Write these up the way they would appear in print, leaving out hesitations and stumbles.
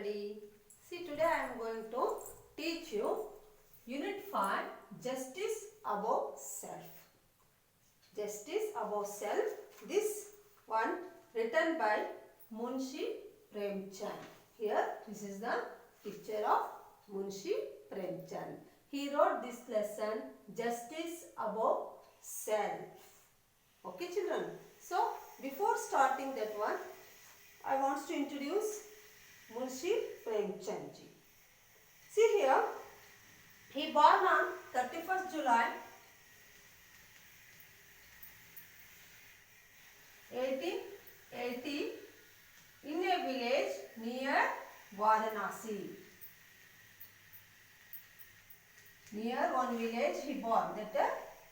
everybody. See, today I am going to teach you Unit 5 Justice Above Self. Justice Above Self. This one written by Munshi Premchand. Here, this is the picture of Munshi Premchand. He wrote this lesson Justice Above Self. Okay, children. So, before starting that one, I want to introduce Munshi Premchand ji. See here, he born on 31st July 1880 in a village near Varanasi. Near one village he born. That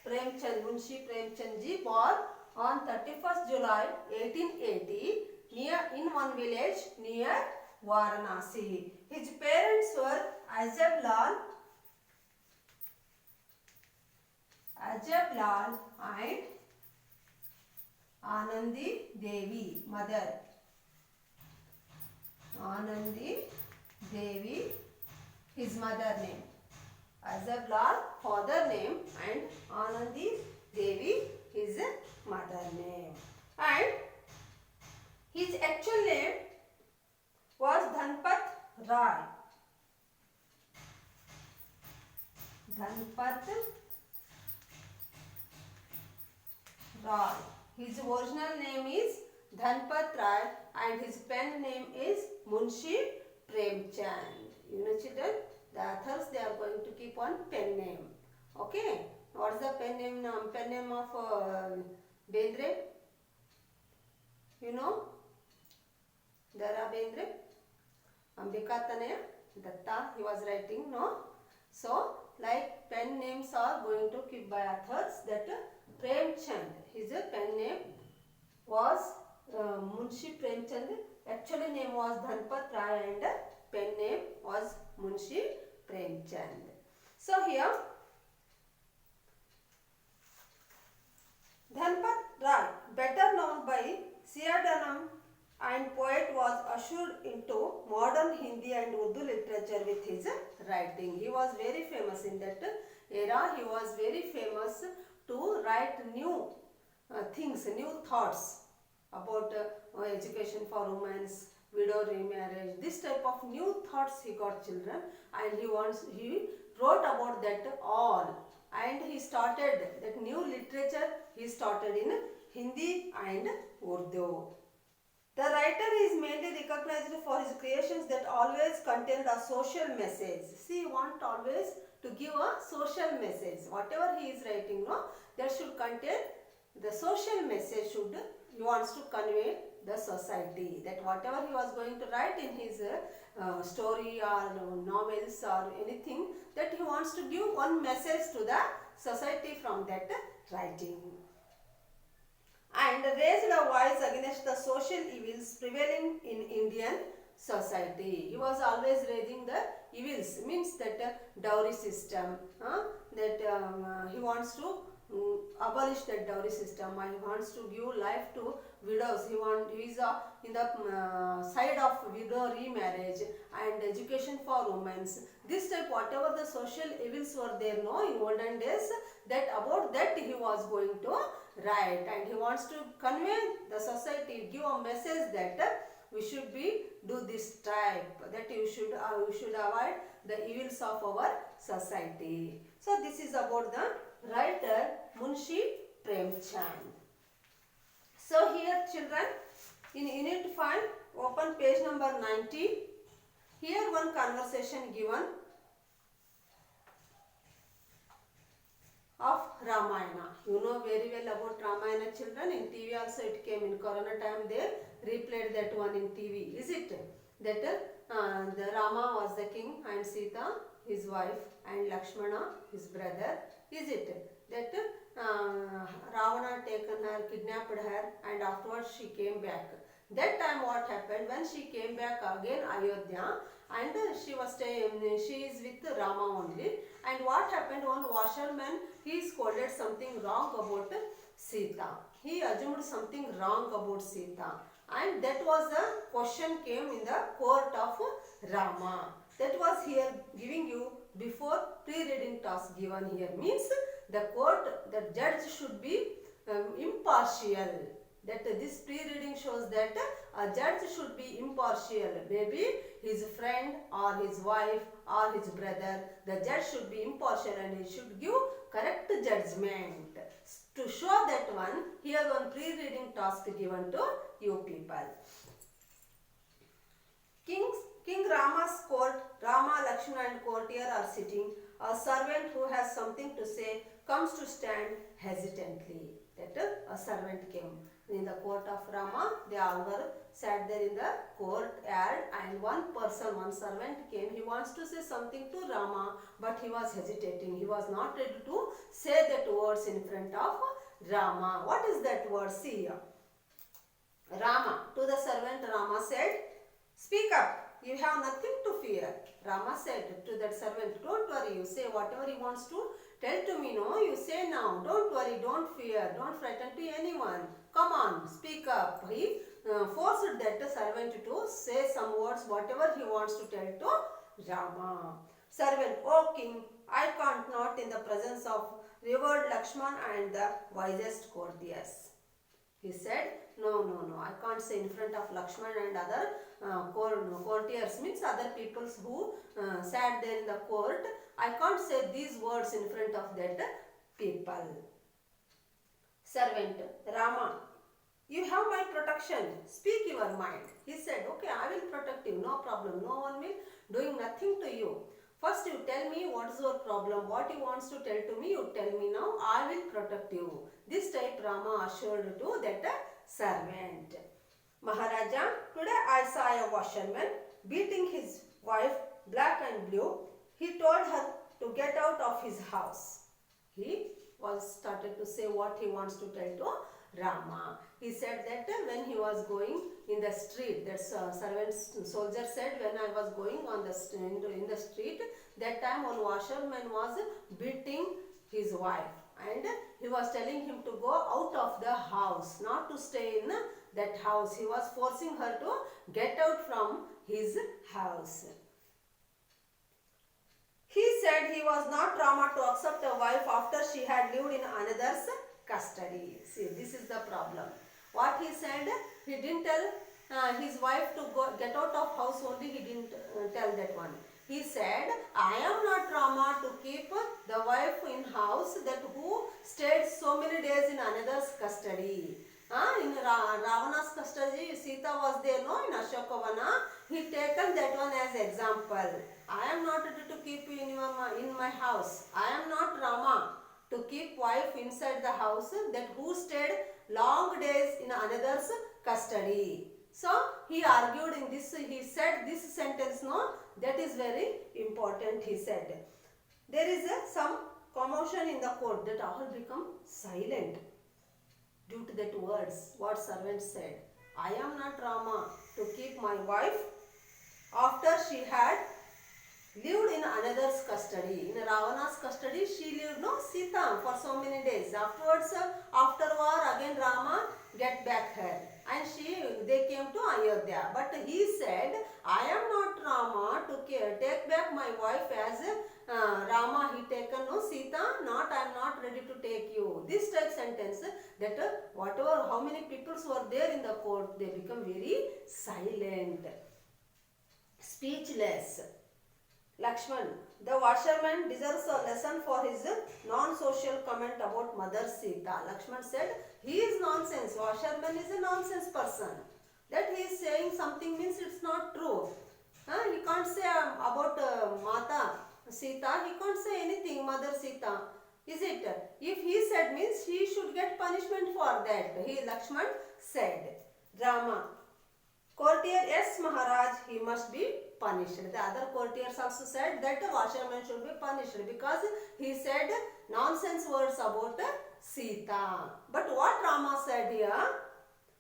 Premchand, Munshi Premchand ji born on 31st July 1880 in one village near Varanasi. His parents were Ajab Lal and Anandi Devi, mother. Anandi Devi, his mother name. Ajab Lal, father name, and Anandi Devi, his mother name. And his actual name was Dhanpat Rai. Dhanpat Rai. His original name is Dhanpat Rai and his pen name is Munshi Premchand. You know, children, the authors, they are going to keep on pen name. Okay. What is the pen name? Pen name of Bendre? You know? Dara Bendre? Ambika Tanaya Datta, he was writing, no? So, like pen names are going to keep by authors. That Premchand, his pen name was Munshi Premchand. Actually name was Dhanpat Rai and pen name was Munshi Premchand. So here, Dhanpat Rai, better known by pseudonym and poet, was ushered into modern Hindi and Urdu literature with his writing. He was very famous in that era. He was very famous to write new things, new thoughts about education for women, widow remarriage. This type of new thoughts he got, children, and he wrote about that all. And he started that new literature. He started in Hindi and Urdu. The writer is mainly recognized for his creations that always contained a social message. See, he wants always to give a social message. Whatever he is writing, no, that should contain the social message. He wants to convey the society. That whatever he was going to write in his story or novels or anything, that he wants to give one message to the society from that writing. And raised a voice against the social evils prevailing in Indian society. He was always raising the evils, means that dowry system, that he wants to abolish that dowry system, and he wants to give life to widows. He is in the side of widow remarriage and education for women. This type, whatever the social evils were there, no, in olden days, that about that he was going to write, and he wants to convey the society, give a message that we should do this type, that we should avoid the evils of our society. So this is about the writer Munshi Premchand. So here, children, in Unit 5, open page number 90. Here one conversation given of Ramayana. You know very well about Ramayana, children. In TV also it came. In Corona time they replayed that one in TV. Is it? That the Rama was the king and Sita his wife and Lakshmana his brother. Is it? That Ravana taken her, kidnapped her, and afterwards she came back. That time what happened, when she came back again Ayodhya, and she is with Rama only, and what happened, one washerman, he scolded something wrong about Sita. He assumed something wrong about Sita. and that was the question came in the court of Rama. That was here giving you before pre-reading task given here, means the court, the judge should be impartial. That this pre-reading shows that a judge should be impartial. Maybe his friend or his wife or his brother, the judge should be impartial and he should give correct judgment. To show that one, here one pre-reading task given to you people. King Rama's court, Rama, Lakshmana and courtier are sitting. A servant who has something to say comes to stand hesitantly. That a servant came. In the court of Rama, they all were sat there in the courtyard, and one servant came. He wants to say something to Rama, but he was hesitating. He was not ready to say that words in front of Rama. What is that word? See here. Rama, to the servant Rama said, "Speak up. You have nothing to fear." Rama said to that servant, "Don't worry, you say whatever he wants to tell to me, no, you say now. Don't worry, don't fear, don't frighten to anyone. Come on, speak up." He forced that servant to say some words, whatever he wants to tell to Rama. Servant, "O king, I can't not in the presence of revered Lakshman and the wisest courtiers." He said, no, I can't say in front of Lakshman and other courtiers, means other peoples who sat there in the court. I can't say these words in front of that people. Servant, Rama, you have my protection. Speak your mind. He said, okay, I will protect you. No problem. No one will doing nothing to you. First you tell me what is your problem. What you wants to tell to me, you tell me now. I will protect you. This type Rama assured to that servant. Maharaja, today I saw a washerman beating his wife black and blue. He told her to get out of his house. He was started to say what he wants to tell to Rama. He said that when he was going in the street, that soldier said, when I was going on in the street, that time one washerman was beating his wife, and he was telling him to go out of the house, not to stay in that house. He was forcing her to get out from his house. He said he was not Rama to accept a wife after she had lived in another's custody. See, this is the problem. What he said, he didn't tell his wife to go get out of house only, he didn't tell that one. He said, I am not Rama to keep the wife in house that who stayed so many days in another's custody. In Ravana's custody, Sita was there, no, in Ashokavana. He taken that one as example. I am not ready to keep you in my house. I am not Rama to keep wife inside the house that who stayed long days in another's custody. So he argued in this, he said this sentence, no, that is very important, he said. There is some commotion in the court, that all become silent due to that words, what servant said. I am not Rama to keep my wife after she had lived in another's custody. In Ravana's custody, she lived, no, Sita for so many days. Afterwards, after war, again Rama get back her, and they came to Ayodhya. But he said, I am not Rama to take back my wife as Rama he taken, no, Sita, not, I am not ready to take you. This type sentence, that whatever, how many people were there in the court, they become very silent, speechless. Lakshman, the washerman deserves a lesson for his non-social comment about Mother Sita. Lakshman said, he is nonsense. Washerman is a nonsense person. That he is saying something means it's not true. He can't say about Mata Sita. He can't say anything, Mother Sita. Is it? If he said means he should get punishment for that. Lakshman said. Rama, courtier, yes Maharaj, he must be punished. The other courtiers also said that the washerman should be punished because he said nonsense words about Sita. But what Rama said here,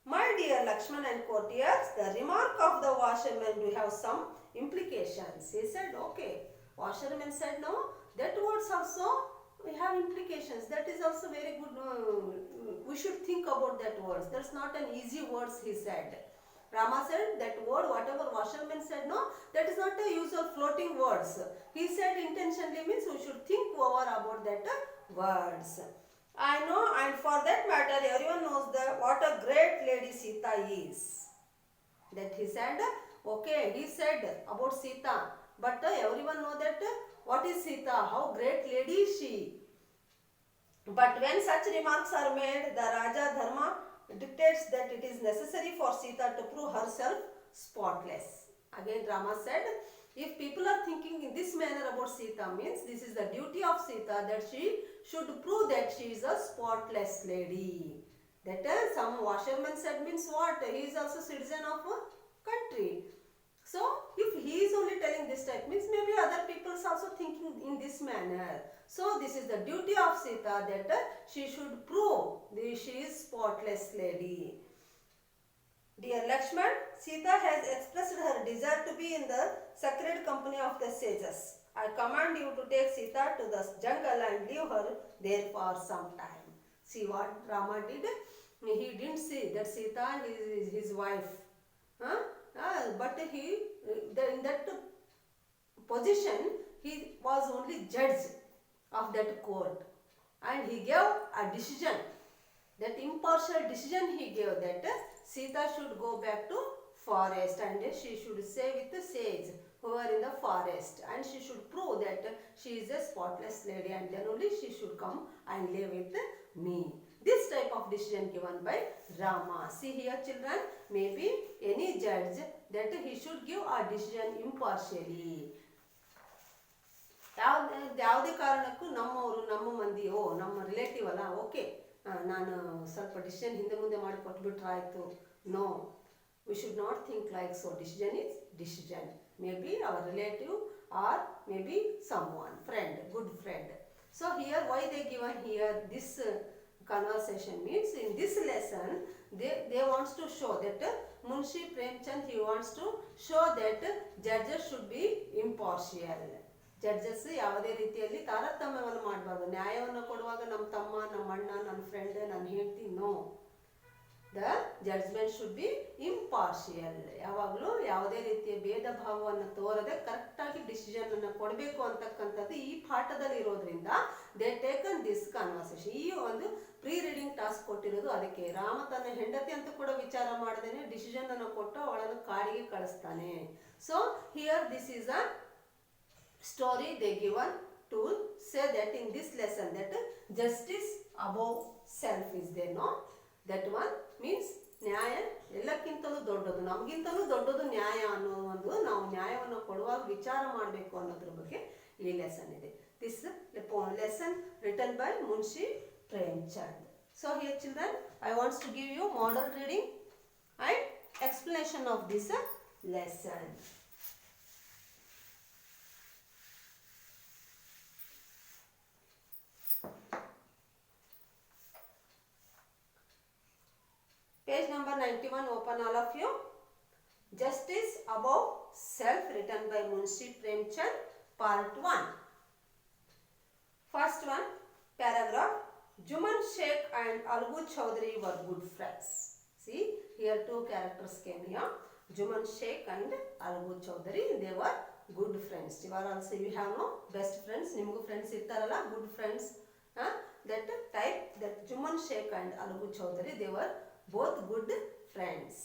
my dear Lakshman and courtiers, the remark of the washerman will have some implications. He said, okay. Washerman said, no, that words also we have implications. That is also very good. We should think about that words. That's not an easy words, he said. Rama said that word, whatever washerman said, no, that is not the usual floating words. He said intentionally means we should think over about that words. I know, and for that matter, everyone knows that what a great lady Sita is. That he said, okay, he said about Sita, but everyone know that what is Sita, how great lady is she. But when such remarks are made, the Raja Dharma dictates that it is necessary for Sita to prove herself spotless. Again Rama said, if people are thinking in this manner about Sita, means this is the duty of Sita that she should prove that she is a spotless lady. That some washerman said means what? He is also citizen of a country. So if he is only telling this type means maybe other people is also thinking in this manner. So this is the duty of Sita that she should prove that she is spotless lady. Dear Lakshman, Sita has expressed her desire to be in the sacred company of the sages. I command you to take Sita to the jungle and leave her there for some time. See what Rama did? He didn't see that Sita is his wife. But he, in that position, he was only judge of that court. And he gave a decision, that impartial decision he gave that Sita should go back to forest and she should stay with the sage who are in the forest, and she should prove that she is a spotless lady, and then only she should come and live with me. This type of decision given by Rama. See here children, maybe any judge that he should give a decision impartially. ಯಾವುದೇ ಕಾರಣಕ್ಕೂ ನಮ್ಮವರು ನಮ್ಮ ಮಂದಿ ನಮ್ಮ relative ಅಲ್ಲ, okay ನಾನು ಸ್ವಲ್ಪ decision ಹಿಂದೆ ಮುಂದೆ ಮಾಡಿ ಕೊಟ್ಬಿಟ್ರೆ ಆಯಿತು. No, we should not think like so. Decision is decision. Maybe our relative or maybe someone, friend, good friend. So here why they given here this conversation means in this lesson they wants to show that Munshi Premchand, he wants to show that judges should be impartial. Judges ಯಾವುದೇ ರೀತಿಯಲ್ಲಿ ತಾರತಮ್ಯವನ್ನು ಮಾಡಬಾರ್ದು. ನ್ಯಾಯವನ್ನು ಕೊಡುವಾಗ ನಮ್ಮ ತಮ್ಮ, ನಮ್ಮ ಅಣ್ಣ, ನನ್ನ ಫ್ರೆಂಡ್, ನನ್ನ ಹೆಂಡತಿ, no. The judgement should be impartial. ಯಾವಾಗಲೂ ಯಾವುದೇ ರೀತಿಯ ಭೇದ ಭಾವವನ್ನು ತೋರದೆ ಕರೆಕ್ಟಾಗಿ ಡಿಸಿಷನ್ ಅನ್ನು ಕೊಡಬೇಕು ಅಂತಕ್ಕಂಥದ್ದು ಈ ಪಾಠದಲ್ಲಿ ಇರೋದ್ರಿಂದ ದೇ ಟೇಕನ್ ದಿಸ್ ಕಾನ್ವರ್ಸೇಷನ್. ಈ ಒಂದು ಪ್ರೀ ರೀಡಿಂಗ್ ಟಾಸ್ಕ್ ಕೊಟ್ಟಿರೋದು ಅದಕ್ಕೆ. ರಾಮ ತನ್ನ ಹೆಂಡತಿ ಅಂತ ಕೂಡ ವಿಚಾರ ಮಾಡದೇನೆ ಡಿಸಿಷನ್ ಅನ್ನು ಕೊಟ್ಟು ಅವಳನ್ನು ಕಾಡಿಗೆ ಕಳಿಸ್ತಾನೆ. So here this is a story they given to say that in this lesson that justice above self is there, no? That one means ನ್ಯಾಯ ಎಲ್ಲಕ್ಕಿಂತಲೂ ದೊಡ್ಡದು, ನಮಗಿಂತಲೂ ದೊಡ್ಡದು ನ್ಯಾಯ ಅನ್ನೋ ಒಂದು ನಾವು ನ್ಯಾಯವನ್ನು ಕೊಡುವಾಗ ವಿಚಾರ ಮಾಡಬೇಕು ಅನ್ನೋದ್ರ ಬಗ್ಗೆ ಈ ಲೆಸನ್ ಇದೆ. This lesson written by Munshi Premchand. So here children, I want to give you model reading and explanation of this lesson. Page number 91, open all of you. Justice Above Self, written by Munshi Premchand, part 1. First one, paragraph. Juman Sheikh and Algu Chaudhary were good friends. See, here two characters came here. Juman Sheikh and Algu Chaudhary, they were good friends. You are also, you have no best friends, nimgu friends irtaralla, good friends. That type, that Juman Sheikh and Algu Chaudhary, they were both good friends.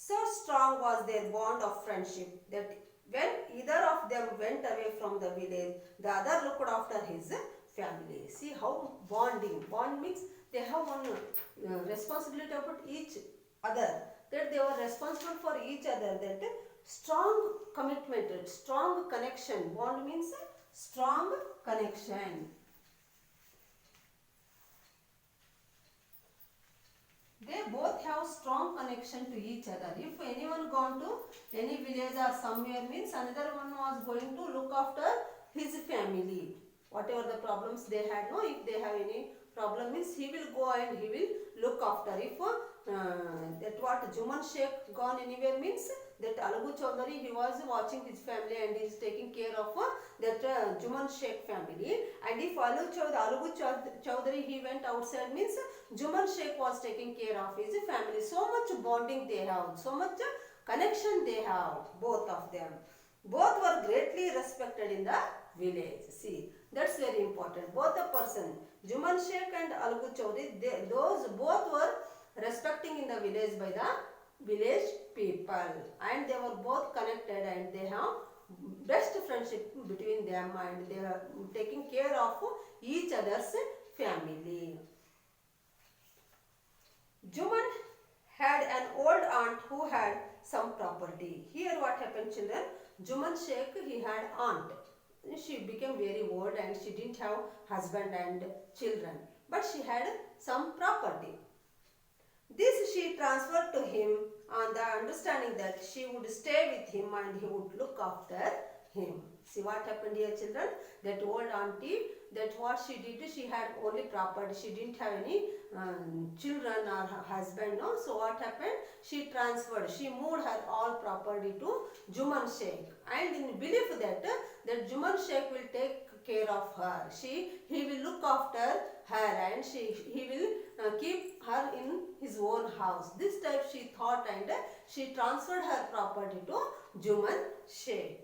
So strong was their bond of friendship that when either of them went away from the village, the other looked after his family. See how bonding. Bond means they have one responsibility about each other. That they were responsible for each other. That strong commitment, strong connection. Bond means strong connection. They both have strong connection to each other. If anyone gone to any village or somewhere means another one was going to look after his family. Whatever the problems they had, no, if they have any problem means he will go and he will look after. If that what Juman Sheikh gone anywhere means that Algu Chaudhary, he was watching his family and he is taking care of that Juman Sheikh family. And if Algu Chaudhary, he went outside, means Juman Sheikh was taking care of his family. So much bonding they have, so much connection they have, both of them. Both were greatly respected in the village. See, that's very important. Both the person, Juman Sheikh and Algu Chaudhary, those both were respecting in the village by the village people, and they were both connected and they have best friendship between them and they are taking care of each other's family. Juman had an old aunt who had some property. Here what happened, children? Juman Sheikh, he had aunt. She became very old and she didn't have husband and children, but she had some property. This she transferred to him on the understanding that she would stay with him and he would look after him. See what happened here, children? That old auntie, that what she did, she had only property. She didn't have any children or husband. No. So what happened? She transferred. She moved her all property to Juman Sheikh, and in belief that Juman Sheikh will take care of her. He will look after her and he will keep her in his own house. This type she thought, and she transferred her property to Juman Sheikh.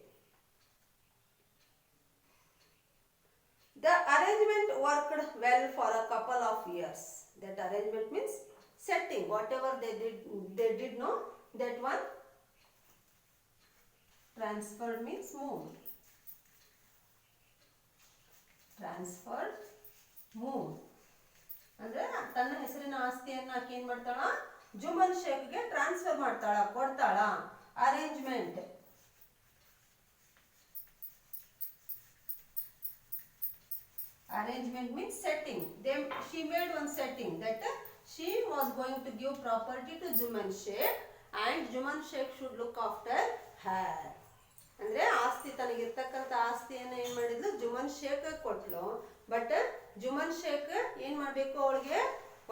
The arrangement worked well for a couple of years. That arrangement means setting, whatever they did know, that one transferred means moved. Transferred, moved. ಅಂದ್ರೆ ತನ್ನ ಹೆಸರಿನ ಆಸ್ತಿಯನ್ನು ಆಕೆ ಏನು ಮಾಡ್ತಾಳ? Jumman ಶೇಖ್ಗೆ transfer ಮಾಡ್ತಾಳ, ಕೊಡ್ತಾಳ. Arrangement. Arrangement means setting. She made one setting that she was going to give property to Juman Sheikh and Juman Sheikh should look after her. ಅಂದ್ರೆ ಆಸ್ತಿ ತನಗಿರ್ತಕ್ಕಂಥ ಆಸ್ತಿಯನ್ನು ಏನು ಮಾಡಿದ್ಲು? ಜುಮನ್ ಶೇಖ್ ಕೊಟ್ಲು. ಬಟ್ ಜುಮನ್ ಶೇಖ್ ಏನು ಮಾಡಬೇಕು? ಅವಳಿಗೆ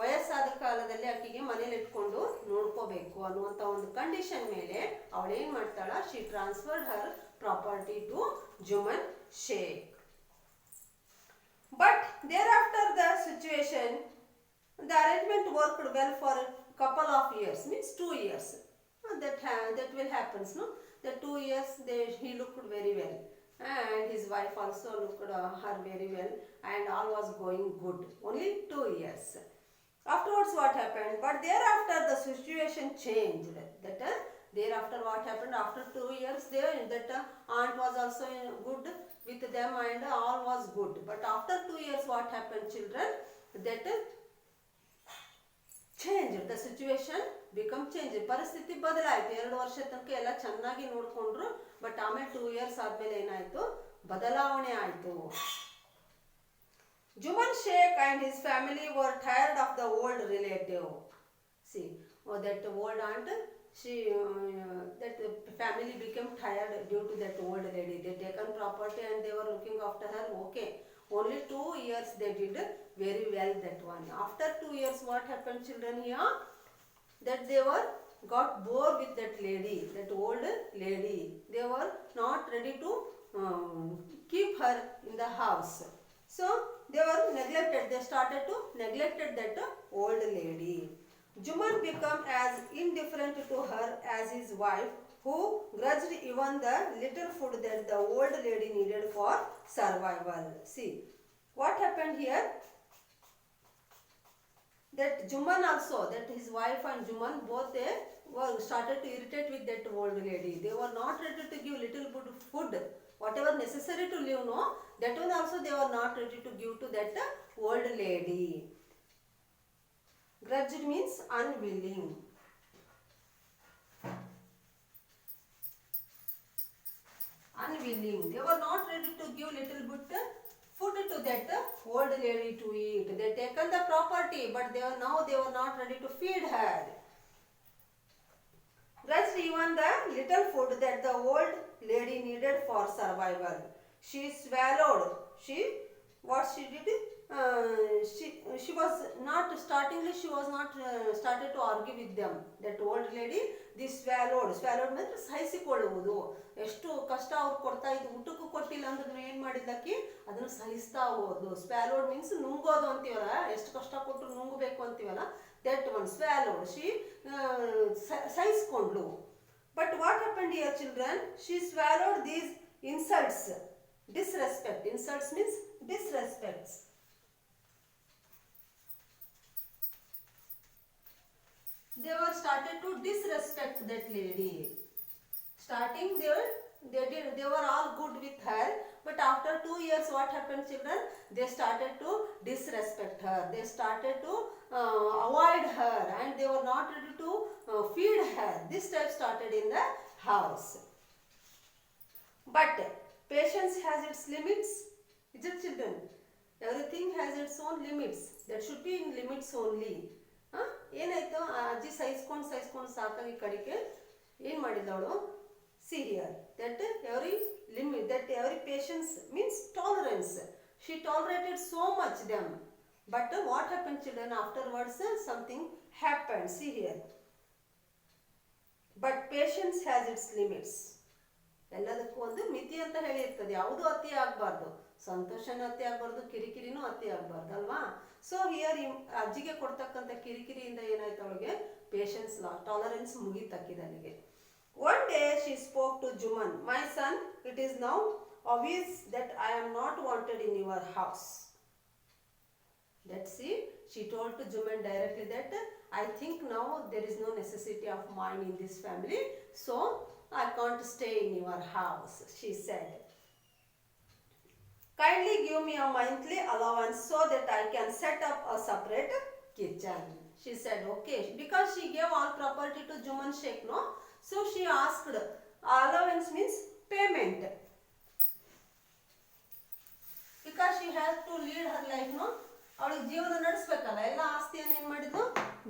ವಯಸ್ಸಾದ ಕಾಲದಲ್ಲಿ ಆಕೆಗೆ ಮನೇಲಿ ಇಟ್ಕೊಂಡು ನೋಡ್ಕೋಬೇಕು ಅನ್ನುವಂಥ ಒಂದು ಕಂಡೀಷನ್ ಮೇಲೆ ಅವಳು ಏನು ಮಾಡ್ತಾಳ? She transferred her property to Jumman Sheikh. But thereafter the situation, the arrangement worked well for a couple of years, means 2 years. That will happen, no? The 2 years he looked very well, and his wife also looked her very well, and all was going good. Only 2 years. Afterwards, what happened? But thereafter the situation changed. Thereafter what happened? After 2 years, that aunt was also good with them and all was good. But after 2 years, what happened, children? That changed. The situation become changed. ಪರಿಸ್ಥಿತಿ ಬದಲಾಯಿತು. 2 ವರ್ಷ ತನಕ ಎಲ್ಲ ಚೆನ್ನಾಗಿ ನೋಡ್ಕೊಂಡ್ರು. But ಆಮೇಲೆ 2 years ಆದ್ಮೇಲೆ ಏನಾಯ್ತು? ಬದಲಾವಣೆ ಆಯಿತು. Juman Sheikh and his family were tired of the old relative. See, that old aunt, that family became tired due to that old lady. They taken property and they were looking after her. Okay, only 2 years they did very well, that one. After 2 years, what happened, children, here? That they were got bored with that lady, that old lady. They were not ready to keep her in the house. So they were neglected. They started to neglect that old lady. Juman became as indifferent to her as his wife, who grudged even the little food that the old lady needed for survival. See, what happened here? That Juman also, that his wife and Juman both, they were started to irritate with that old lady. They were not ready to give little bit of food, whatever necessary to live, no, that one also they were not ready to give to that old lady. Grudged means unwilling. Unwilling. They were not ready to give little bit food to that old lady to eat. They taken the property, but they were not ready to feed her. Grudged even the little food that the old lady needed for survival. She swallowed. What she did? she was not startingly, she was not started to argue with them. That old lady, this swallowed ಅಂದ್ರೆ ಸಹಿಸಿಕೊಳ್ಳುವುದು. ಎಷ್ಟು ಕಷ್ಟ ಅವ್ರು ಕೊಡ್ತಾ ಇದ್ದು, ಊಟಕ್ಕೂ ಕೊಟ್ಟಿಲ್ಲ ಅಂದ್ರೆ ಏನು ಮಾಡಿದ್ಲಕ್ಕಿ ಅದನ್ನು ಸಹಿಸ್ತಾ ಹೋದ್ಲು. ಸ್ವ್ಯಾಲೋಡ್ ಮೀನ್ಸ್ ನುಂಗೋದು ಅಂತೀವಲ್ಲ, ಎಷ್ಟು ಕಷ್ಟ ಕೊಟ್ಟರು ನುಂಗಬೇಕು ಅಂತೀವಲ್ಲ, ದಟ್ ಒನ್ ಸ್ವ್ಯಾಲೋಡ್. ಶಿ ಸಹಿಸ್ಕೊಂಡ್ಲು. But what happened here children? She swallowed these insults, disrespect. Insults means disrespects. They were started to disrespect that lady. Starting they were all good with her, but after 2 years what happened, children? They started to disrespect her. They started to avoid her, and they were not ready to feed her. This type started in the house. But patience has its limits, is it, children? Everything has its own limits. That should be in limits only. ಏನಾಯ್ತು, ಆ ಅಜ್ಜಿ ಸಹಿಸ್ಕೊಂಡು ಸಾಕಾಗಿ ಕಡೆಗೆ ಏನು ಮಾಡಿದವಳು? See here that every limit, that every patience means tolerance. She tolerated so much them. But what happen children? Afterwards something happen. See here. But patience has its limits. ಎಲ್ಲದಕ್ಕೂ ಒಂದು ಮಿತಿ ಅಂತ ಹೇಳಿರ್ತದೆ. ಯಾವುದೂ ಅತಿ ಆಗಬಾರ್ದು, ಸಂತೋಷನೂ ಅತಿ ಆಗಬಾರ್ದು, ಕಿರಿಕಿರಿನೂ ಅತಿ ಆಗಬಾರ್ದು ಅಲ್ವಾ? ಸೊ ಹಿಯರ್ ಅಜ್ಜಿಗೆ ಕೊಡ್ತಕ್ಕಂಥ ಕಿರಿಕಿರಿಯಿಂದ ಏನಾಯ್ತು, ಅವಳಿಗೆ ಪೇಷನ್ಸ್ ಟಾಲರೆನ್ಸ್ ಮುಗಿತಕ್ಕಿದೆ ಅಲ್ಲಿಗೆ. One day she spoke to Jumman, my son, it is now obvious that I am not wanted in your house. Let's see, she told to Juman directly that I think now there is no necessity of mine in this family, so I can't stay in your house, she said. Kindly give me a monthly allowance so that I can set up a separate kitchen. She said okay, because she gave all property to Juman Sheikh, no? So she asked, allowance means payment, because she has to lead her life, no? ಅವಳಿಗೆ ಜೀವನ ನಡೆಸಬೇಕಲ್ಲ. ಎಲ್ಲ ಆಸ್ತಿಯನ್ನು ಏನು ಮಾಡಿದ್ಲು,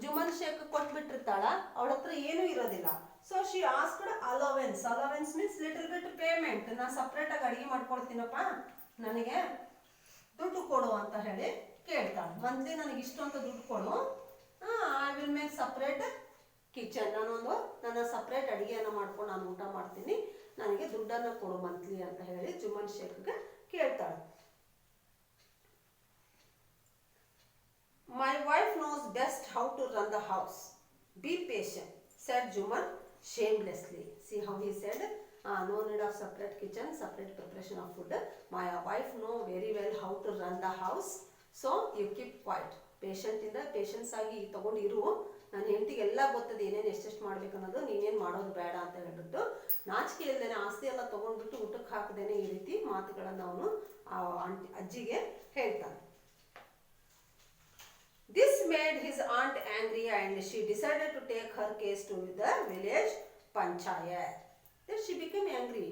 ಜುಮನ್ ಶೇಖ್ ಕೊಟ್ಬಿಟ್ಟಿರ್ತಾಳ, ಅವಳ ಹತ್ರ ಏನೂ ಇರೋದಿಲ್ಲ. So she asked allowance. Allowance means little bit payment. ನಾನು ಸಪ್ರೇಟಾಗಿ ಅಡುಗೆ ಮಾಡ್ಕೊಳ್ತೀನಪ್ಪ, ನನಗೆ ದುಡ್ಡು ಕೊಡು ಅಂತ ಹೇಳಿ ಕೇಳ್ತಾಳೆ. ಮಂತ್ಲಿ ನನಗೆ ಇಷ್ಟು ಅಂತ ದುಡ್ಡು ಕೊಡು, I will make separate kitchen. ನನ್ನ ಸಪ್ರೇಟ್ ಅಡುಗೆಯನ್ನು ಮಾಡ್ಕೊಂಡು ನಾನು ಊಟ ಮಾಡ್ತೀನಿ, ನನಗೆ ದುಡ್ಡನ್ನು ಕೊಡು ಮಂತ್ಲಿ ಅಂತ ಹೇಳಿ ಜುಮನ್ ಶೇಖ್ಗೆ ಕೇಳ್ತಾಳೆ. My wife knows best how to run the house. Be patient, said Juman shamelessly. See how he said, no need of separate kitchen, separate preparation of food. My wife know very well how to run the house. So you keep quiet. Patience ಆಗಿ ತಗೊಂಡು ಇರು. ನನ್ನ ಹೆಂಡತಿಗೆ ಎಲ್ಲ ಗೊತ್ತದೆ ಏನೇನು ಎಷ್ಟೆಷ್ಟು ಮಾಡ್ಬೇಕು ಅನ್ನೋದು, ನೀನೇನು ಮಾಡೋದು ಬೇಡ ಅಂತ ಹೇಳ್ಬಿಟ್ಟು ನಾಚಿಕೆ ಇಲ್ಲದೇನೆ ಆಸ್ತಿ ಎಲ್ಲ ತೊಗೊಂಡ್ಬಿಟ್ಟು ಊಟಕ್ಕೆ ಹಾಕದೇನೆ ಈ ರೀತಿ ಮಾತುಗಳನ್ನು ಅವನು ಅಜ್ಜಿಗೆ ಹೇಳ್ತಾನೆ. This made his aunt angry and she decided to take her case to the village panchayat. Then she became angry.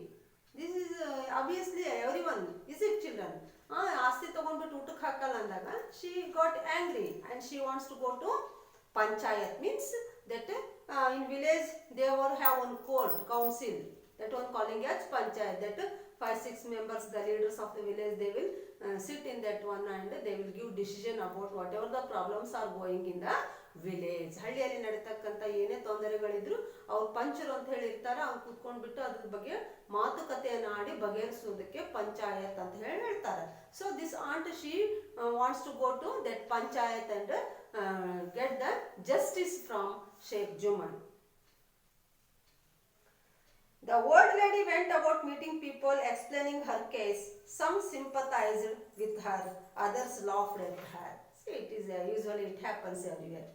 This is obviously everyone, is it, children? ಆಸ್ತಿ ತಗೊಂಡ್ಬಿಟ್ಟು ಊಟಕ್ಕೆ ಹಾಕಲ್ಲ ಅಂದಾಗ she got angry and she wants to go to panchayat. Means that in village they will have one court, council, that one calling as panchayat. That 5-6 members, the leaders of the village, they will sit in that one and they will give decision about whatever the problems are going in the village. ಹಳ್ಳಿಯಲ್ಲಿ ನಡೀತಕ್ಕಂಥ ಏನೇ ತೊಂದರೆಗಳಿದ್ರು ಅವ್ರು ಪಂಚರು ಅಂತ ಹೇಳಿರ್ತಾರೆ, ಅವ್ರು ಕೂತ್ಕೊಂಡ್ಬಿಟ್ಟು ಅದ್ರ ಬಗ್ಗೆ ಮಾತುಕತೆಯನ್ನು ಆಡಿ ಬಗೆಹರಿಸೋದಕ್ಕೆ ಪಂಚಾಯತ್ ಅಂತ ಹೇಳ್ತಾರೆ. So this aunt she wants to go to that panchayat and get the justice from Sheikh Jumman. The old lady went about meeting people, explaining her case. Some sympathized with her, others laughed at her. See, it is usually it happens everywhere.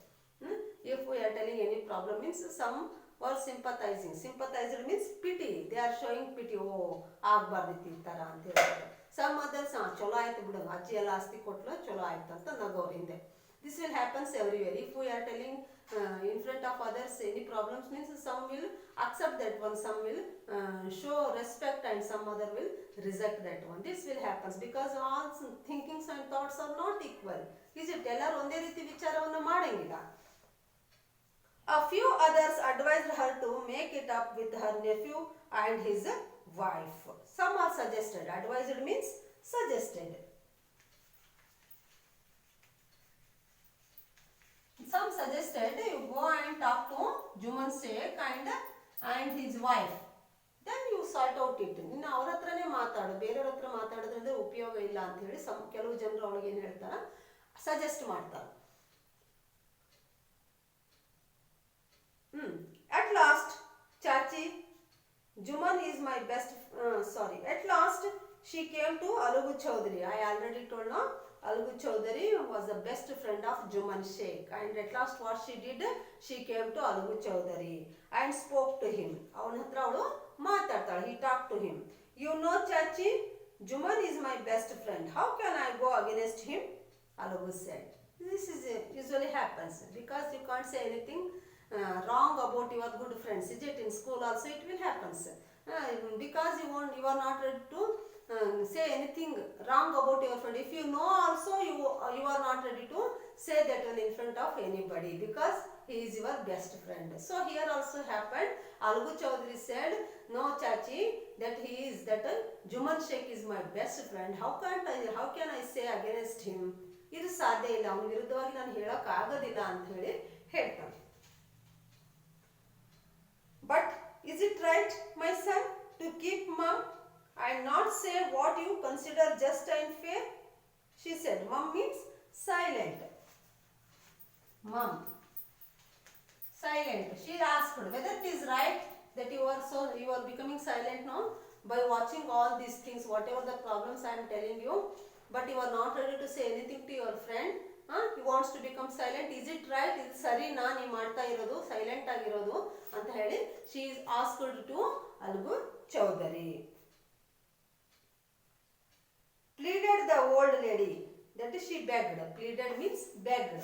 If we are telling any problem, means some were sympathizing. Sympathized means pity. They are showing pity. Oh, ಆಗ್ಬಾರ್ದಿತ್ತು ಈ ಥರ ಅಂತ ಹೇಳ್ತಾರೆ. Some others, ಚಲೋ ಆಯ್ತು ಬಿಡು, ಅಜ್ಜಿ ಎಲ್ಲ ಆಸ್ತಿ ಕೊಟ್ಲು, ಚಲೋ ಆಯ್ತು ಅಂತ ನಗೋರು ಹಿಂದೆ. This will happens everywhere. If we are telling in front of others any problems, means some will accept that one, some will show respect and some other will reject that one. This will happen because all thinkings and thoughts are not equal. Is it? ಎಲ್ಲರೂ ಒಂದೇ ರೀತಿ ವಿಚಾರವನ್ನು ಮಾಡಂಗಿಲ್ಲ. A few others advised her to make it up with her nephew and his wife. Some are suggested. Advised means suggested. some suggested you go and talk to Juman Sheikh and his wife. Then you sort out it. ಇನ್ನು ಅವ್ರ ಹತ್ರನೇ ಮಾತಾಡು, ಬೇರೆಯವ್ರ ಹತ್ರ ಮಾತಾಡೋದ್ರಿಂದ ಉಪಯೋಗ ಇಲ್ಲ ಅಂತ ಹೇಳಿ ಕೆಲವು ಜನರು ಅವಳಿಗೆ ಏನು ಹೇಳ್ತಾರೆ, ಸಜೆಸ್ಟ್ ಮಾಡ್ತಾರೆ. At last, Chachi, Juman is my best. At last, she came to Alugu Chaudhary. I already told now. Alugu Chaudhary was the best friend of Juman Sheikh, and at last what she did, she came to Alugu Chaudhary and spoke to him. ಅವನ ಹತ್ರ ಅವಳು ಮಾತಾಡ್ತಾಳೆ. He talked to him. You know, Chachi, Juman is my best friend. How can I go against him? Alugu said. This is usually happens because you can't say anything wrong about your good friends. Is it in school also it will happen because you are not ready to say anything wrong about your friend. If you know also you are not ready to say that one in front of anybody because he is your best friend. So here also happened. Alugu Chaudhary said, no Chachi, that Juman Sheikh is my best friend. How can I say against him? ಇದು ಸಾಧ್ಯ ಇಲ್ಲ, ಅವನ ವಿರುದ್ಧವಾಗಿ ನಾನು ಹೇಳಕ್ ಆಗೋದಿಲ್ಲ ಅಂತ ಹೇಳಿ ಹೇಳ್ತಾನೆ. But is it right, my son, to keep mum and not say what you consider just and fair? She said. Mum means silent. Mum, silent. She asked whether it is right that you are becoming silent now by watching all these things, whatever the problems I am telling you, but you are not ready to say anything to your friend. He wants to become silent. Is it right? ಇದು ಸರಿನಾ ನೀ ಮಾಡ್ತಾ ಇರೋದು, silent ಆಗಿರೋದು ಅಂತ ಹೇಳಿ she is asked to Alugu Chaudhary. Pleaded the old lady, that is she begged. Pleaded means begged.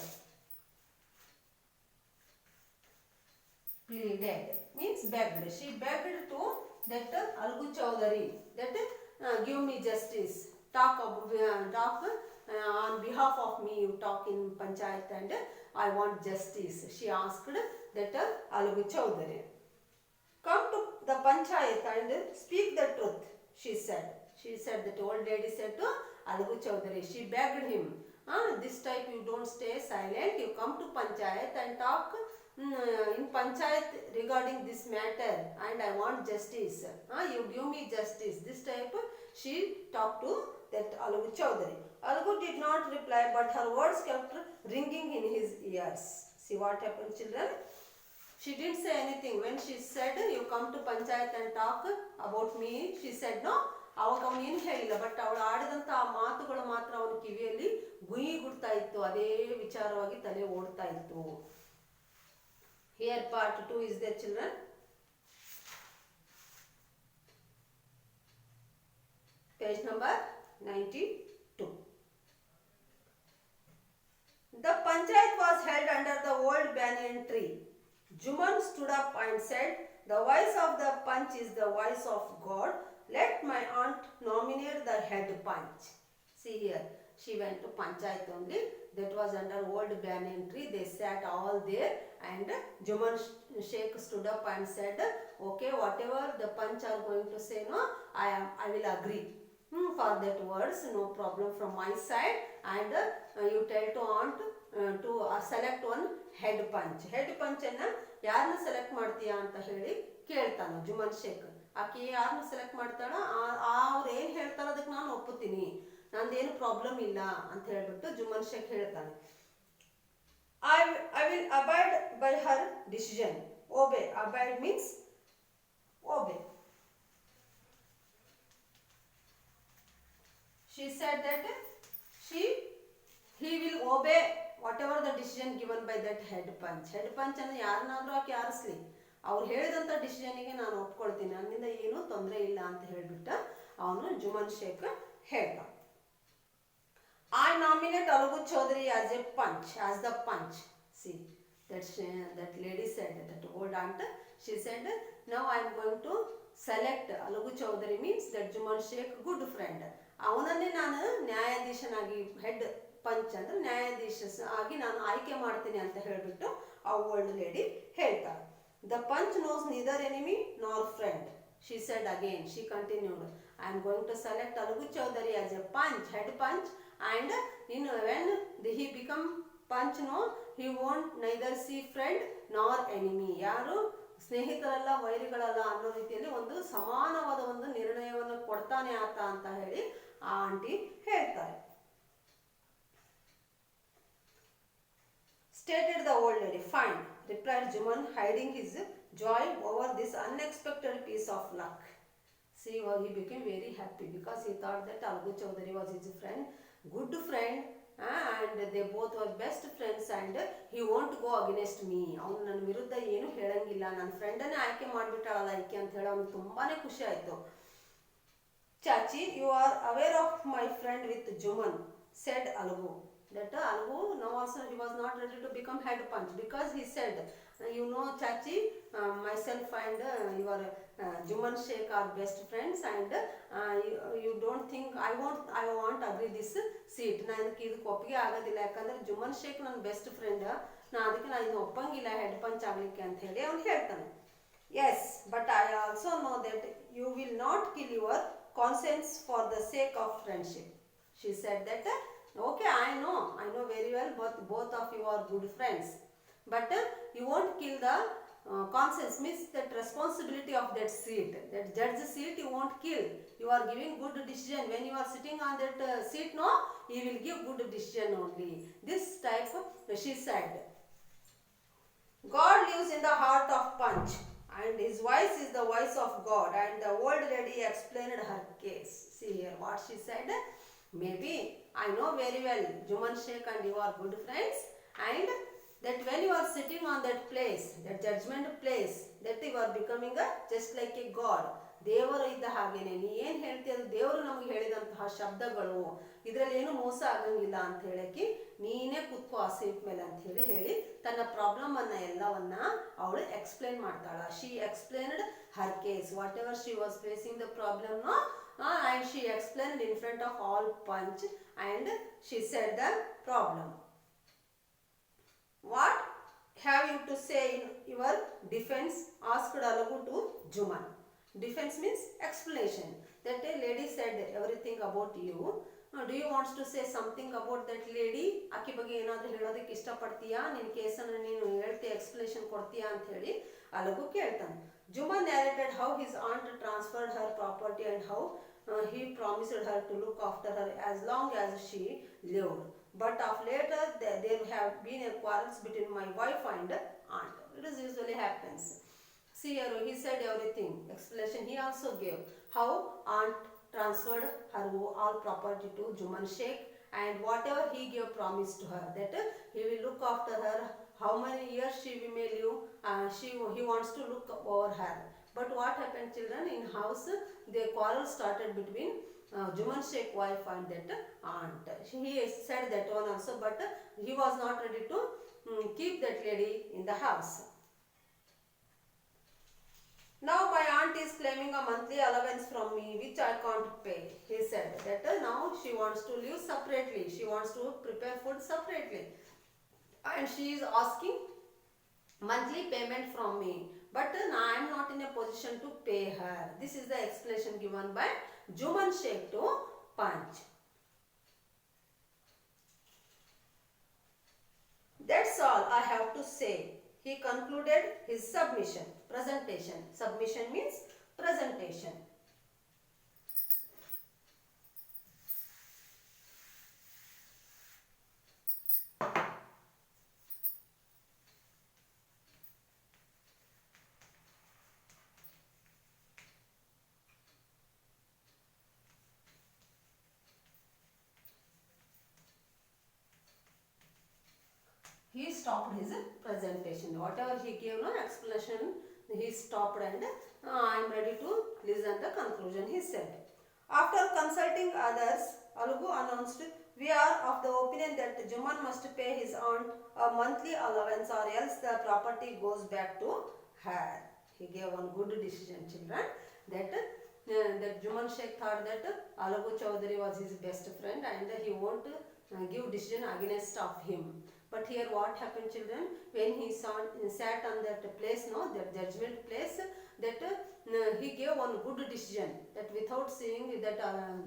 Pleaded means begged. She begged to that Alugu Chaudhary that give me justice. Talk on behalf of me, you talk in panchayat and I want justice. She asked that Alugu Chaudhary. Come to the panchayat and speak the truth, she said. She said, that old lady said to Alugu Chaudhary. She begged him, this type you don't stay silent, you come to panchayat and talk in panchayat regarding this matter and I want justice. You give me justice. This type she talked to that Alugu Chaudhary. Alugu did not reply, but her words kept ringing in his ears. See what happened, children? She didn't say anything. When she said, you come to panchayat and talk about me, she said no. ಅವಾಗ ಅವನು ಏನು ಹೇಳಿಲ್ಲ, but ಅವಳು ಆಡಿದಂಥ ಆ ಮಾತುಗಳು ಮಾತ್ರ ಅವನ ಕಿವಿಯಲ್ಲಿ ಗುಯಿ ಗುಡ್ತಾ ಇತ್ತು, ಅದೇ ವಿಚಾರವಾಗಿ ತಲೆ ಓಡ್ತಾ ಇತ್ತು. Here part 2 is there, children. Page number 92. The panchayat was held under the old banyan tree. Juman stood up and said, the voice of the panch is the voice of God. Let my aunt nominate the head panch. See here, she went to panchayat only. That was under old banyan tree. They sat all there and Juman Sheikh stood up and said, okay, whatever the panch are going to say, no, I will agree. For that words, no problem from my side, and you tell to aunt to select one head punch. Head punch ಅನ್ನ ಯಾರನ್ನ select ಮಾಡ್ತೀಯಾ ಅಂತ ಹೇಳಿ ಕೇಳ್ತಾನ ಜುಮನ್ ಶೇಖ್. ಆಕೆ ಯಾರನ್ನ select ಮಾಡ್ತಾಳ, ಅವ್ರು ಏನು ಹೇಳ್ತಾರ ಅದಕ್ಕೆ ನಾನು ಒಪ್ಪುತ್ತೀನಿ, ನಂದೇನು ಪ್ರಾಬ್ಲಮ್ ಇಲ್ಲ ಅಂತ ಹೇಳ್ಬಿಟ್ಟು ಜುಮನ್ ಶೇಖ್ ಹೇಳ್ತಾನೆ. I will abide by her decision. Obey. Abide means obey. She said that he will obey whatever the decision given by that head punch. Head punch ಅಂದ್ರೆ ಯಾರನ್ನಾದ್ರೂ ಆಕೆ ಯಾರಿಸ್ಲಿ, ಅವ್ರು ಹೇಳಿದಂಥ ಡಿಸಿಷನ್ಗೆ ನಾನು ಒಪ್ಕೊಳ್ತೀನಿ, ನನ್ನಿಂದ ಏನೂ ತೊಂದರೆ ಇಲ್ಲ ಅಂತ ಹೇಳಿಬಿಟ್ಟು ಅವನು ಜುಮನ್ ಶೇಖ್ ಹೇಳ್ದ. I nominate Alugu Chaudhary as a punch, as the punch. See, that lady said, that old aunt, she said, now I am going to select Alugu Chaudhary, means that Juman Sheikh good friend. ಅವನನ್ನೇ ನಾನು ನ್ಯಾಯಾಧೀಶನಾಗಿ, head punch ಅಂದ್ರೆ ನ್ಯಾಯಾಧೀಶ ಆಗಿ ನಾನು ಆಯ್ಕೆ ಮಾಡ್ತೀನಿ ಅಂತ ಹೇಳಿಬಿಟ್ಟು ಆ ಓಲ್ಡ್ ಲೇಡಿ ಹೇಳ್ತಾಳೆ. The punch knows neither enemy nor friend. She said again, she continued, I am going to select Alugu Chaudhary as a punch, head punch, and when he become punch, no, he won't neither see friend nor enemy. ಯಾರು ಸ್ನೇಹಿತರಲ್ಲ ವೈರಿಗಳಲ್ಲ ಅನ್ನೋ ರೀತಿಯಲ್ಲಿ ಒಂದು ಸಮಾನವಾದ ಒಂದು ನಿರ್ಣಯವನ್ನು ಕೊಡ್ತಾನೆ ಆತ ಅಂತ ಹೇಳಿ ಆ ಆಂಟಿ ಹೇಳ್ತಾರೆ. Stated the old lady. Fine, replied Juman, hiding his joy over this unexpected piece of luck. See, he became very happy because he thought that Algu Chaudhary was his friend, good friend, and they both were best friends, and he won't go against me. ಅವನು ನನ್ನ ವಿರುದ್ಧ ಏನು ಹೇಳಂಗಿಲ್ಲ, ನನ್ನ ಫ್ರೆಂಡನ್ನೇ ಆಯ್ಕೆ ಮಾಡಿಬಿಟ್ಟಾಳಲ್ಲ ಈಕೆ ಅಂತ ಹೇಳಿ ಅವ್ನಿಗೆ ತುಂಬಾನೇ ಖುಷಿ ಆಯಿತು. Chachi, you are aware of my friend with Juman, said Algu. That Algu now also he was not ready to become head punch because he said, you know Chachi, myself and your Juman Sheikh are best friends, and you don't think I want agree this seat. ನಾನು ಇದಕ್ಕೆ ಒಪ್ಪಿಗೆ ಆಗೋದಿಲ್ಲ, ಯಾಕಂದ್ರೆ ಜುಮನ್ ಶೇಖ್ ನನ್ನ best friend, ಅದಕ್ಕೆ ನಾನು ಇದು ಒಪ್ಪಂಗಿಲ್ಲ head punch ಆಗಲಿಕ್ಕೆ ಅಂತ ಹೇಳಿ ಅವ್ನು ಹೇಳ್ತಾನೆ. Yes, but I also know that you will not kill your conscience for the sake of friendship. She said that, okay, I know very well, but both of you are good friends, but you won't kill the conscience, means that responsibility of that seat, that judge seat you won't kill. You are giving good decision when you are sitting on that seat, no, you will give good decision only. This type she said. God lives in the heart of Punch, and his voice is the voice of God, and the old lady explained her case. See here what she said. Maybe I know very well Juman Sheikh and you are good friends, and that when you are sitting on that place, that judgment place, that you are becoming just like a God. ದೇವರು ಇದ್ದ ಹಾಗೇನೆ ನೀ ಏನು ಹೇಳ್ತೀಯ ಅದು ದೇವರು ನಮಗೆ ಹೇಳಿದಂತಹ ಶಬ್ದಗಳು, ಇದರಲ್ಲಿ ಏನು ಮೋಸ ಆಗಂಗಿಲ್ಲ ಅಂತ ಹೇಳಕ್ಕೆ ನೀನೇ ಕೂತ್ಕೋ ಆ ಸೀಟ್ ಮೇಲೆ ಅಂತ ಹೇಳಿ ತನ್ನ ಪ್ರಾಬ್ಲಮ್ ಅನ್ನ ಎಲ್ಲವನ್ನ ಅವಳು ಎಕ್ಸ್ಪ್ಲೇನ್ ಮಾಡ್ತಾಳ. She explained Har case, what ever she was facing the problem, and she explained in front of all Punch, and she said the problem. What have you to say in your defense? Asked Algu to Juman. Defense means explanation. That a lady said everything about you. Do you want to say something about that lady? ಆಕೆ ಬಗ್ಗೆ ಏನಾದರೂ ಹೇಳೋದಕ್ಕೆ ಇಷ್ಟಪಡ್ತೀಯಾ? ನಿನ್ನ ಕೇಸನ್ನು ನೀನು ಹೇಳ್ತೀಯ, explanation ಕೊಡ್ತೀಯಾ ಅಂತ ಹೇಳಿ ಅಲಗು ಕೇಳ್ತಾನೆ. Juman narrated how his aunt transferred her property and how he promised her to look after her as long as she lived. But of later there have been a quarrels between my wife and aunt. It is usually happens. See here, he said everything. Explanation he also gave. How aunt transferred her all property to Juman Sheikh, and whatever he gave promise to her, that he will look after her, how many years she may live, he wants to look over her. But what happened, children, in house the quarrel started between Juman Sheikh wife and that aunt. He said that one also, but he was not ready to keep that lady in the house. Now my aunt is claiming a monthly allowance from me which I can't pay. He said that now she wants to live separately, she wants to prepare food separately, and she is asking monthly payment from me, but I am not in a position to pay her. This is the explanation given by Juman Sheikh to Punch. That's all I have to say. He concluded his submission. Presentation. Submission means presentation. He stopped his presentation. Whatever he gave no explanation, he stopped and I am ready to listen the conclusion, he said. After consulting others, Algu announced, we are of the opinion that Juman must pay his aunt a monthly allowance or else the property goes back to her. He gave one good decision, children, that Juman Sheikh thought that Algu Chaudhary was his best friend and he won't give decision against of him. But here what happened, children, when he sat on that place, no, that judgment place, that he gave one good decision, that without seeing that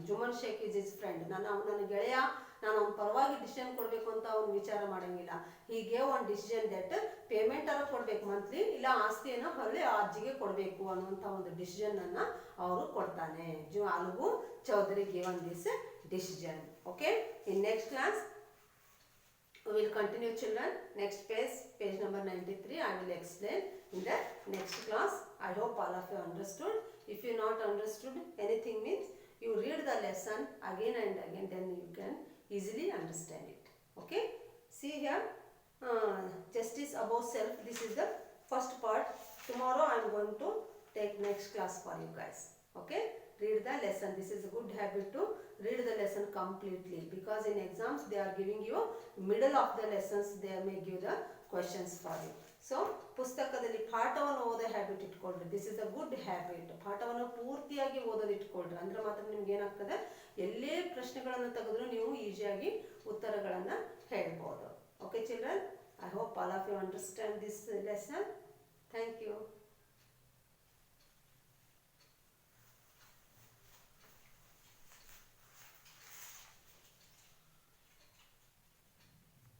Juman Sheikh is his friend. ನನ್ನ ಗೆಳೆಯ, ನಾನು ಅವ್ನ ಪರವಾಗಿ decision ಕೊಡಬೇಕು ಅಂತ ಅವ್ನು ವಿಚಾರ ಮಾಡಂಗಿಲ್ಲ. He gave one decision that payment ಅರ ಕೊಡಬೇಕು ಮಂತ್ಲಿ, ಇಲ್ಲ ಆಸ್ತಿಯನ್ನು ಹೊರಳಿ ಆ ಅಜ್ಜಿಗೆ ಕೊಡಬೇಕು ಅನ್ನುವಂಥ ಒಂದು ಡಿಸಿಷನನ್ನು ಅವರು ಕೊಡ್ತಾನೆ. Algu Chaudhari given this decision. Okay, in next class we will continue, children. Next page number 93 I will explain in the next class. I hope all of you understood. If you not understood anything, means you read the lesson again and again, then you can easily understand it. Okay, see here, justice above self, this is the first part. Tomorrow I am going to take next class for you guys. Okay, read the lesson. This is a good habit to read the lesson completely, because in exams they are giving you middle of the lessons, they may give the questions for you. So ಪುಸ್ತಕದಲ್ಲಿ ಪಾಠವನ್ನು ಓದೋ habit ಇಟ್ಕೊಳ್ರಿ. This is a good habit. ಪಾಠವನ್ನು ಪೂರ್ತಿಯಾಗಿ ಓದೋದು ಇಟ್ಕೊಳ್ರಿ. ಅಂದ್ರೆ ಮಾತ್ರ ನಿಮ್ಗೆ ಏನಾಗ್ತದೆ, ಎಲ್ಲೇ ಪ್ರಶ್ನೆಗಳನ್ನು ತೆಗೆದ್ರು ನೀವು ಈಸಿಯಾಗಿ ಉತ್ತರಗಳನ್ನು ಹೇಳ್ಬೋದು. Okay children, I hope all of you understand this lesson. Thank you.